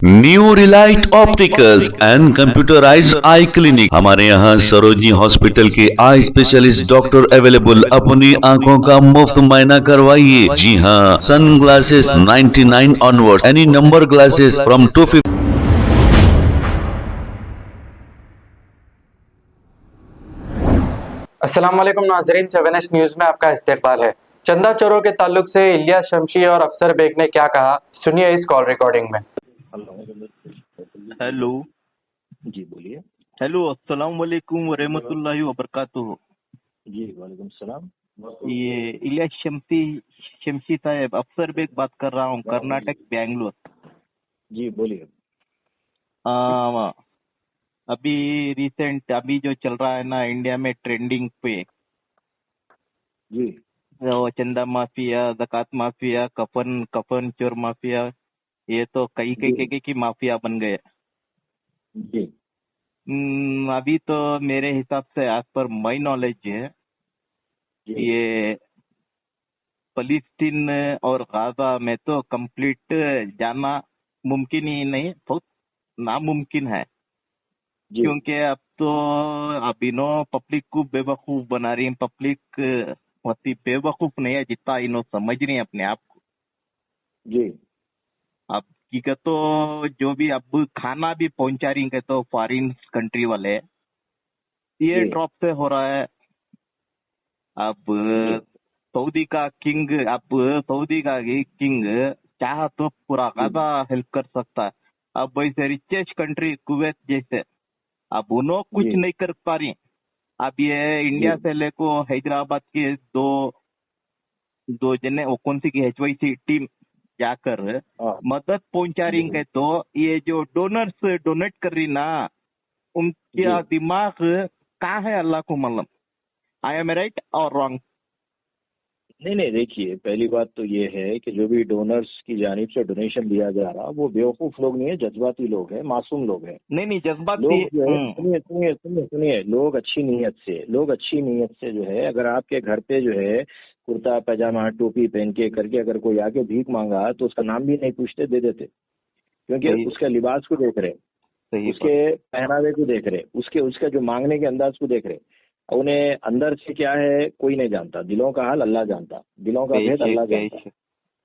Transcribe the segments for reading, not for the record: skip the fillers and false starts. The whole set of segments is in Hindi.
New Relight opticals and computerised I clinic. हमारे यहाँ सरोजनी हॉस्पिटल के आई स्पेशलिस्ट डॉक्टर अवेलेबल। अपनी आंखों का मुफ्त मुआयना करवाइए। जी हाँ, sun glasses 99 onward, any number glasses from 250। अस्सलाम वालेकुम नाजरीन, 7S न्यूज में आपका इस्तकबाल है। चंदा चोरों के ताल्लुक से इलियास शमशी और अफसर बेग ने क्या कहा, सुनिए इस कॉल रिकॉर्डिंग में। हेलो। जी बोलिए। हेलो, अस्सलाम वालेकुम वरहमतुल्लाहि वबरकातुहू। जी वालेकुम सलाम। ये इलियास शमशी साहब, अफसर बेग बात कर रहा हूँ, कर्नाटक बेंगलोर। जी बोलिए। अभी रिसेंट अभी जो चल रहा है ना इंडिया में ट्रेंडिंग पे, जी वो चंदा माफिया, ज़कात माफिया, कफन चोर माफिया, ये तो कई जी की माफिया बन गए। जी अभी तो मेरे हिसाब से एज पर माई नॉलेज है, जी ये फलस्तीन और गाजा में तो कंप्लीट जाना मुमकिन ही नहीं, बहुत नामुमकिन है। जी क्योंकि अब तो अभिनो पब्लिक को बेवकूफ बना रही है। पब्लिक होती बेवकूफ नहीं है जितना इनो समझ रही है अपने आप को। जी अब की का तो जो भी अब खाना भी पहुंचा रही है तो फॉरिन कंट्री वाले, ये जी ड्रॉप से हो रहा है। अब जी सऊदी का किंग, अब सऊदी का किंग चाह तो पूरा गाजा हेल्प कर सकता है। अब वैसे रिचेस्ट कंट्री कुवैत जैसे, अब उन्होंने कुछ जी नहीं कर पा रही। अब ये जी इंडिया से लेको हैदराबाद के दो दो जने, वो कौन सी की HYC टीम जाकर हाँ मदद पहुंचा रही है। तो ये जो डोनर्स डोनेट कर रही ना, उनका जी दिमाग कहाँ है अल्लाह को मालूम। आई एम राइट और रॉन्ग? नहीं नहीं, देखिए पहली बात तो ये है कि जो भी डोनर्स की जानिब से डोनेशन दिया जा रहा वो बेवकूफ लोग नहीं है, जज्बाती लोग हैं, मासूम लोग हैं। नहीं जज्बाती। लोग जो है, सुनिए सुनिए सुनिए सुनिए, लोग अच्छी नीयत से जो है, अगर आपके घर पे जो है कुर्ता पैजामा टोपी पहन के करके अगर कोई आके भीख मांगा तो उसका नाम भी नहीं पूछते, दे देते। क्योंकि सही उसके लिबास को देख रहे, सही बात। उसके पहनावे को देख रहे, उसके उसका जो मांगने के अंदाज को देख रहे। उन्हें अंदर से क्या है कोई नहीं जानता, दिलों का हाल अल्लाह जानता, दिलों का भेद बेशक अल्लाह जानता। बेशक।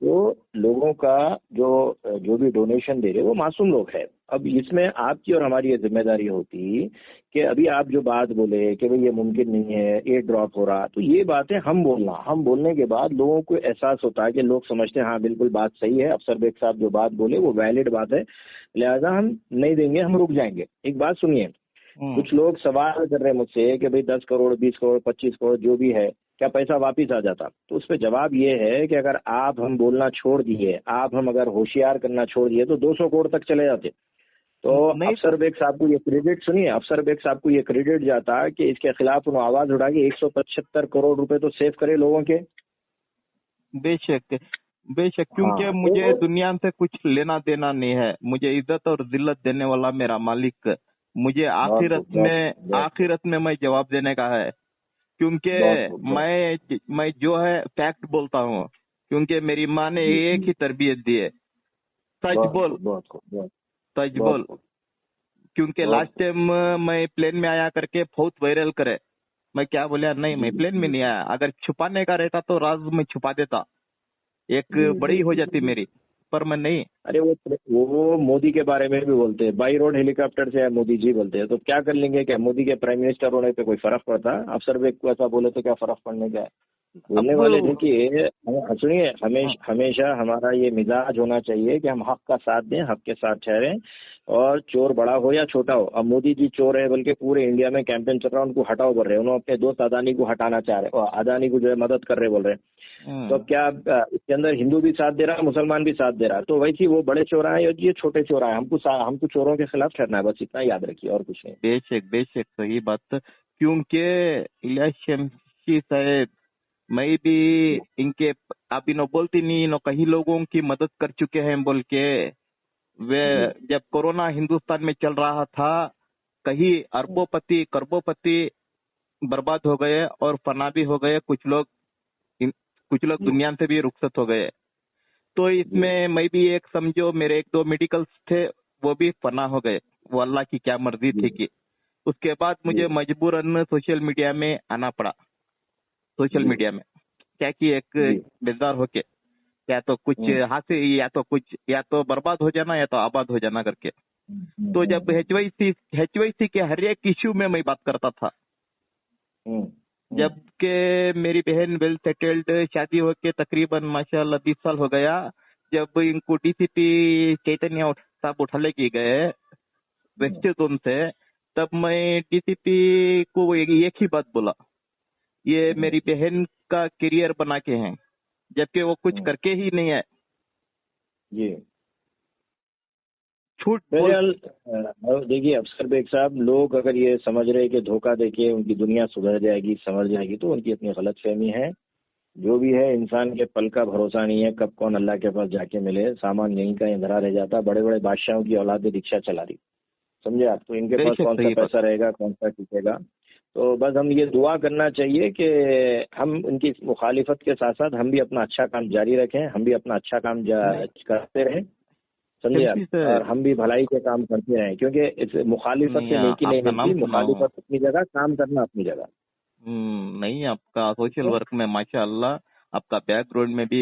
तो लोगों का जो जो भी डोनेशन दे रहे वो मासूम लोग हैं। अब इसमें आपकी और हमारी ये जिम्मेदारी होती कि अभी आप जो बात बोले कि भाई ये मुमकिन नहीं है, ये ड्रॉप हो रहा, तो ये बातें हम बोलने के बाद लोगों को एहसास होता है कि लोग समझते हैं हाँ बिल्कुल बात सही है, अफसर बेग साहब जो बात बोले वो वैलिड बात है, लिहाजा हम नहीं देंगे, हम रुक जाएंगे। एक बात सुनिए, कुछ लोग सवाल कर रहे हैं मुझसे कि भाई 10 करोड़ 20 करोड़ 25 करोड़ जो भी है, क्या पैसा वापिस आ जाता? तो उस पर जवाब ये है कि अगर आप हम बोलना छोड़ दिए, आप हम अगर होशियार करना छोड़ दिए तो 200 करोड़ तक चले जाते। तो नहीं अफसर बेग साहब को ये क्रेडिट, सुनिए, अफसर बेग साहब को ये क्रेडिट जाता कि इसके खिलाफ उन्होंने आवाज उठा के 175 करोड़ रुपए तो सेव करे लोगों के। बेशक बेशक, क्योंकि हाँ मुझे तो दुनिया से कुछ लेना देना नहीं है। मुझे इज्जत और जिल्लत देने वाला मेरा मालिक, मुझे बहुत खूब, बहुत आखिरत में मैं जवाब देने का है। क्योंकि बहुत खूब, बहुत मैं जो है फैक्ट बोलता हूँ, क्योंकि मेरी माँ ने जी एक ही तरबियत दी है, सच बहुत बोल खूब, बहुत खूब, बहुत सच बहुत बोल। खूब, क्योंकि बहुत लास्ट खूब। टाइम मैं प्लेन में आया करके बहुत वायरल करे, मैं क्या बोला, नहीं जी मैं प्लेन में जी नहीं आया। अगर छुपाने का रहता तो राज में छुपा देता, एक जी बड़ी जी हो जी जाती जी। मेरी, पर मैं नहीं। अरे वो मोदी के बारे में भी बोलते हैं, बाई रोड हेलीकॉप्टर से मोदी जी बोलते हैं, तो क्या कर लेंगे? क्या मोदी के प्राइम मिनिस्टर होने पे कोई फर्क पड़ता? अफसर बेग को ऐसा बोले तो क्या फर्क पड़ने का है? बोलने वाले अब देखिए, सुनिए, हमेशा हमारा ये मिजाज होना चाहिए कि हम हक का साथ दें, हक के साथ ठहरें, और चोर बड़ा हो या छोटा हो। अब मोदी जी चोर है बल्कि पूरे इंडिया में कैंपेन चल रहा है, उनको हटाओ बोल रहे हैं, उन्होंने अपने दोस्त अदानी को हटाना चाह रहे हैं और अदानी को जो है मदद कर रहे बोल रहे हैं। तो अब क्या इसके अंदर हिंदू भी साथ दे रहा है, मुसलमान भी साथ दे रहा है, तो वैसे वो बड़े चोर आए और ये छोटे चोर आए, हमको चोरों के खिलाफ ठहरना है, बस इतना याद रखिए, और कुछ नहीं। बेशक बेशक, सही बात। क्योंकि इलियास शमशी साहब, मैं भी इनके, आप इन्हों बोलती नहीं, इन्हों कई लोगों की मदद कर चुके हैं बोल के। वे जी जब कोरोना हिंदुस्तान में चल रहा था, कहीं अरबोपति करोड़पति बर्बाद हो गए और फना भी हो गए। कुछ लोग जी दुनिया से भी रुखसत हो गए। तो जी इसमें मैं भी एक, समझो मेरे एक दो मेडिकल्स थे, वो भी फना हो गए। वो अल्लाह की क्या मर्जी थी कि उसके बाद मुझे मजबूरन सोशल मीडिया में आना पड़ा। सोशल जी। मीडिया में क्या कि एक जी। बेजार होके या तो कुछ हासिल या तो बर्बाद हो जाना या तो आबाद हो जाना करके। तो जब एचवाईसी के हर एक इश्यू में मैं बात करता था। जब के मेरी बहन वेल सेटल्ड, शादी होके तकरीबन माशाल्लाह 20 साल हो गया। जब इनको डीसीपी चैतन्य साहब उठा के गए वेस्ट जोन से, तब मैं डीसीपी को एक ही बात बोला, ये मेरी बहन का करियर बना के हैं, जबकि वो कुछ करके ही नहीं है। जी। झूठ बहरहाल देखिए अफसर बेग साहब, लोग अगर ये समझ रहे कि धोखा देके उनकी दुनिया सुधर जाएगी, संवर जाएगी, तो उनकी अपनी गलत फहमी है। जो भी है, इंसान के पल का भरोसा नहीं है, कब कौन अल्लाह के पास जाके मिले। सामान यहीं का धरा रह जाता। बड़े बड़े बादशाहों की औलादे रिक्शा चला रही, समझे आप? तो इनके पास कौन सा पैसा रहेगा, कौन सा टिकेगा? तो बस हम ये दुआ करना चाहिए कि हम उनकी मुखालिफत के साथ साथ हम भी अपना अच्छा काम जारी रखें, हम भी अपना अच्छा काम करते रहें, समझे आप? और हम भी भलाई के काम करते रहें, क्योंकि इस मुखालिफत से नेकी नहीं मिलती। मुखालिफत अपनी जगह, काम करना अपनी जगह। नहीं, आपका सोशल वर्क में माशाअल्लाह, आपका बैकग्राउंड में भी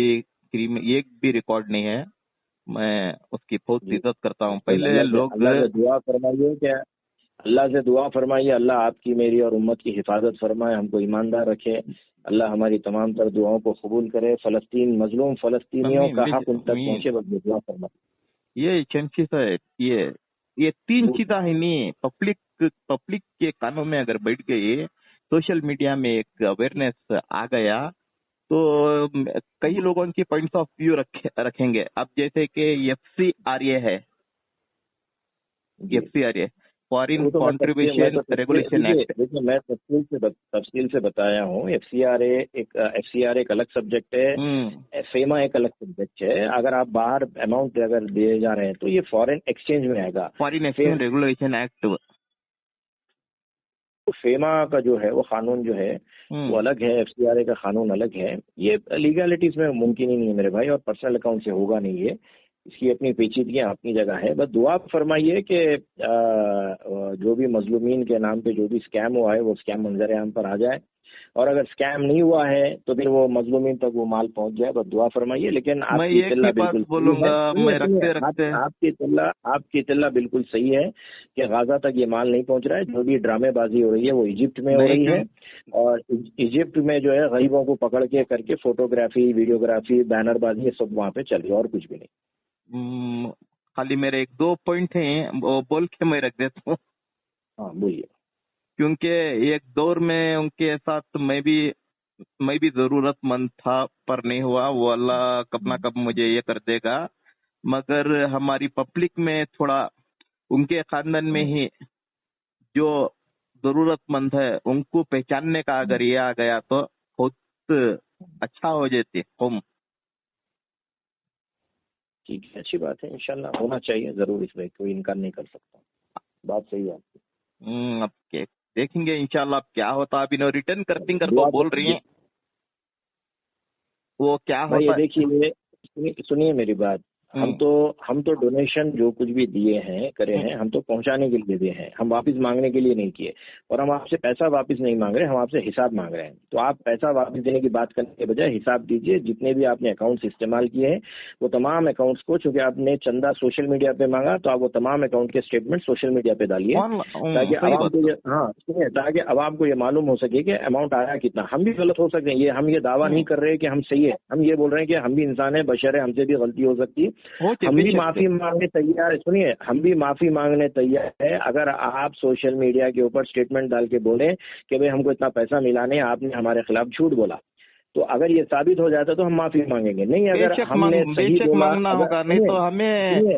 एक भी रिकॉर्ड नहीं है। मैं उसकी बहुत इज्जत करता हूँ। पहले लोग अल्लाह से दुआ फरमाइए, क्या अल्लाह से दुआ फरमाइए, अल्लाह आपकी मेरी और उम्मत की हिफाजत फरमाए, हमको ईमानदार रखे। अल्लाह हमारी तमाम तर दुआओं को कबूल करे। फलस्तीन मजलूम फलस्तीनियों का हक उन तक पहुंचे, बस दुआ फरमाए। ये चमची साहब, ये 3 चीज़ा है नहीं। पब्लिक के कानों में अगर बैठ गई, सोशल मीडिया में एक अवेयरनेस आ गया, तो कई लोगों की पॉइंट्स ऑफ व्यू रखेंगे। अब जैसे कि FCRA है, FCRA foreign contribution regulation act. देखिए मैं तफसील से बताया हूँ। FCRA एक अलग सब्जेक्ट है, फेमा एक अलग सब्जेक्ट है। अगर आप बाहर अमाउंट अगर दिए जा रहे हैं तो ये फॉरेन एक्सचेंज में आएगा। Foreign exchange regulation act. FEMA का जो है वो कानून जो है वो अलग है, FCRA का कानून अलग है। ये लीगलिटीज में मुमकिन ही नहीं है मेरे भाई, और पर्सनल अकाउंट से होगा नहीं ये। इसकी अपनी पेचीदगियां अपनी जगह है। बस दुआ फरमाइए कि जो भी मजलूमीन के नाम पे जो भी स्कैम हुआ है वो स्कैम मंजर आम पर आ जाए, और अगर स्कैम नहीं हुआ है तो फिर वो मजलूमीन तक वो माल पहुंच जाए। बस दुआ फरमाइए। लेकिन आपकी तिल्ला बिल्कुल आपकी तिल्ला बिल्कुल सही है कि गाजा तक ये माल नहीं पहुंच रहा है। जो भी ड्रामेबाजी हो रही है वो इजिप्ट में हो रही है, और इजिप्ट में जो है गरीबों को पकड़ के करके फोटोग्राफी, वीडियोग्राफी, बैनरबाजी, ये सब वहाँ पे चल रही है, और कुछ भी नहीं। खाली मेरे 1-2 पॉइंट हैं, वो बोल के मैं रख देता हूँ। हाँ बोलिए। क्योंकि एक दौर में उनके साथ मैं भी जरूरतमंद था, पर नहीं हुआ। वो अल्लाह कब ना कब मुझे ये कर देगा। मगर हमारी पब्लिक में थोड़ा उनके खानदान में ही जो जरूरतमंद है उनको पहचानने का अगर ये आ गया तो बहुत अच्छा हो जाती कौम। ठीक है, अच्छी बात है, इंशाल्लाह होना चाहिए जरूर, इसमें कोई इनकार नहीं कर सकता। बात सही है आपकी। अब देखेंगे इंशाल्लाह क्या होता। अभी नो रिटर्न करती को बोल रही हैं, वो क्या होता है? देखिए सुनिए मेरी बात। हम तो डोनेशन जो कुछ भी दिए हैं करे हैं, हम तो पहुंचाने के लिए दिए हैं, हम वापस मांगने के लिए नहीं किए। और हम आपसे पैसा वापस नहीं मांग रहे, हम आपसे हिसाब मांग रहे हैं। तो आप पैसा वापस देने की बात करने के बजाय हिसाब दीजिए। जितने भी आपने अकाउंट्स इस्तेमाल किए हैं वो तमाम अकाउंट्स को, चूंकि आपने चंदा सोशल मीडिया पे मांगा, तो आप वो तमाम अकाउंट के स्टेटमेंट सोशल मीडिया पे डालिए, ताकि आवाम को ये मालूम हो सके कि अमाउंट आया कितना। हम भी गलत हो सकते हैं, ये हम ये दावा नहीं कर रहे कि हम सही है। हम ये बोल रहे हैं कि हम भी इंसान है, बशर है, हमसे भी गलती हो सकती है। हम भी माफी मांगने तैयार, सुनिए, हम भी माफी मांगने तैयार है। अगर आप सोशल मीडिया के ऊपर स्टेटमेंट डाल के बोले कि भाई हमको इतना पैसा मिला नहीं, आपने हमारे खिलाफ झूठ बोला, तो अगर ये साबित हो जाता तो हम माफी मांगेंगे। नहीं, अगर हमने सही बोला, नहीं तो हमें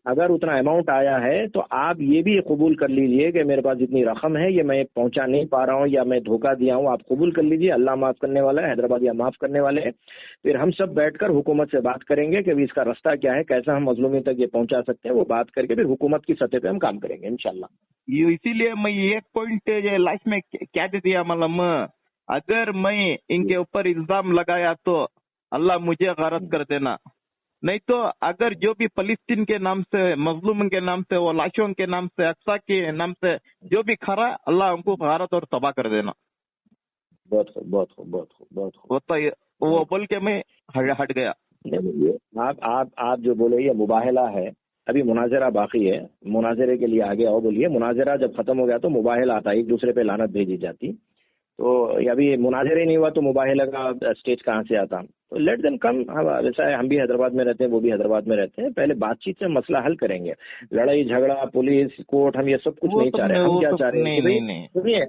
अगर उतना अमाउंट आया है तो आप ये भी कबूल कर लीजिए कि मेरे पास इतनी रकम है, ये मैं पहुंचा नहीं पा रहा हूँ या मैं धोखा दिया हूँ। आप कबूल कर लीजिए, अल्लाह माफ करने वाला है, हैदराबादिया माफ करने वाले हैं। फिर हम सब बैठकर हुकूमत से बात करेंगे कि इसका रास्ता क्या है, कैसा हम मजलूमी तक ये पहुंचा सकते हैं। वो बात करके फिर हुकूमत की सतह पे हम काम करेंगे इंशाल्लाह। इसीलिए मैं एक पॉइंट लाइफ में क्या दे दिया, मतलब अगर मैं इनके ऊपर इल्जाम लगाया तो अल्लाह मुझे गारत कर देना। नहीं तो अगर जो भी फलस्तीन के नाम से, मजलूम के नाम से, वो लाशों के नाम से, अक्सा के नाम से जो भी खरा, अल्लाह उनको भारत और तबाह कर देना। बहुत खूब, बहुत खूब, बहुत खूब, बहुत खूब। वो तो वो बोल के मैं हट गया। नहीं, ये आप जो बोले ये मुबाहला है। अभी मुनाजरा बाकी है, मुनाजरे के लिए आगे आओ बोलिए। मुनाजरा जब खत्म हो गया तो मुबाहला आता, एक दूसरे पे लानत भेजी जाती। तो अभी मुनाजरा ही नहीं हुआ तो मुबाहला का स्टेज कहाँ से आता? तो लेट देम कम। वैसा है, हम भी हैदराबाद में रहते हैं, वो भी हैदराबाद में रहते हैं। पहले बातचीत से मसला हल करेंगे। लड़ाई झगड़ा, पुलिस, कोर्ट, हम ये सब कुछ नहीं चाह रहे। हम क्या चाह रहे हैं? सुनिए,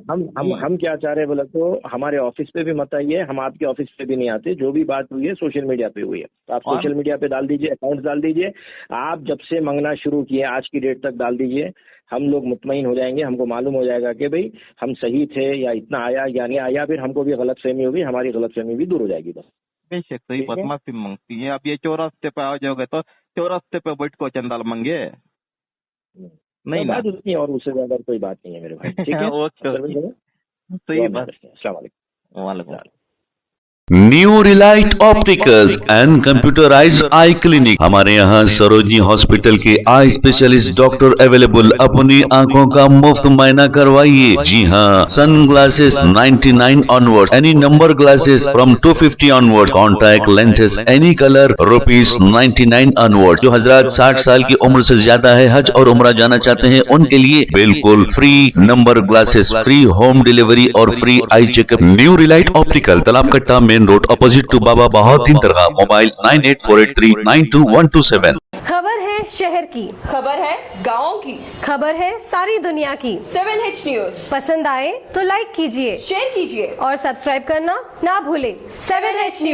हम क्या चाह रहे हैं बोला तो हमारे ऑफिस पे भी मत आइए, हम आपके ऑफिस पे भी नहीं आते। जो भी बात हुई है सोशल मीडिया पे हुई है, तो आप सोशल मीडिया पे डाल दीजिए, अकाउंट डाल दीजिए। आप जब से मंगना शुरू किए आज की डेट तक डाल दीजिए। हम लोग मुतमईन हो जाएंगे, हमको मालूम हो जाएगा कि भाई हम सही थे या इतना आया या नहीं आया। फिर हमको भी गलतफहमी होगी, हमारी गलतफहमी भी दूर हो जाएगी। बस बेशक सही बदमाशी मांगती है। अब ये चौरास्ते पे आ जाओगे तो चौरास्ते पे बैठ को चंदा मांगे नहीं ना। बात उतनी और उससे ज्यादा कोई बात नहीं है मेरे भाई। ठीक है, सही बात। अस्सलाम वालेकुम। वालेकुम। New Relight opticals and computerised I clinic. हमारे यहाँ सरोजनी हॉस्पिटल के आई स्पेशलिस्ट डॉक्टर अवेलेबल। अपनी आंखों का मुफ्त मायना करवाइए। जी हाँ, sun glasses 99 onward, any number glasses from 250 onward, contact lenses any colour ₹99 onward. जो हजरात 60 साल की उम्र से ज्यादा है, हज और उम्रा जाना चाहते हैं, उनके लिए बिल्कुल free number glasses, free home delivery और free eye checkup. New relight optical, Talab Katta, main road, opposite to Baba Bahauddin दरगाह। मोबाइल 9848392127। खबर है शहर की, खबर है गाँव की, खबर है सारी दुनिया की। 7H न्यूज पसंद आए तो लाइक कीजिए, शेयर कीजिए और सब्सक्राइब करना ना भूलें। 7H news.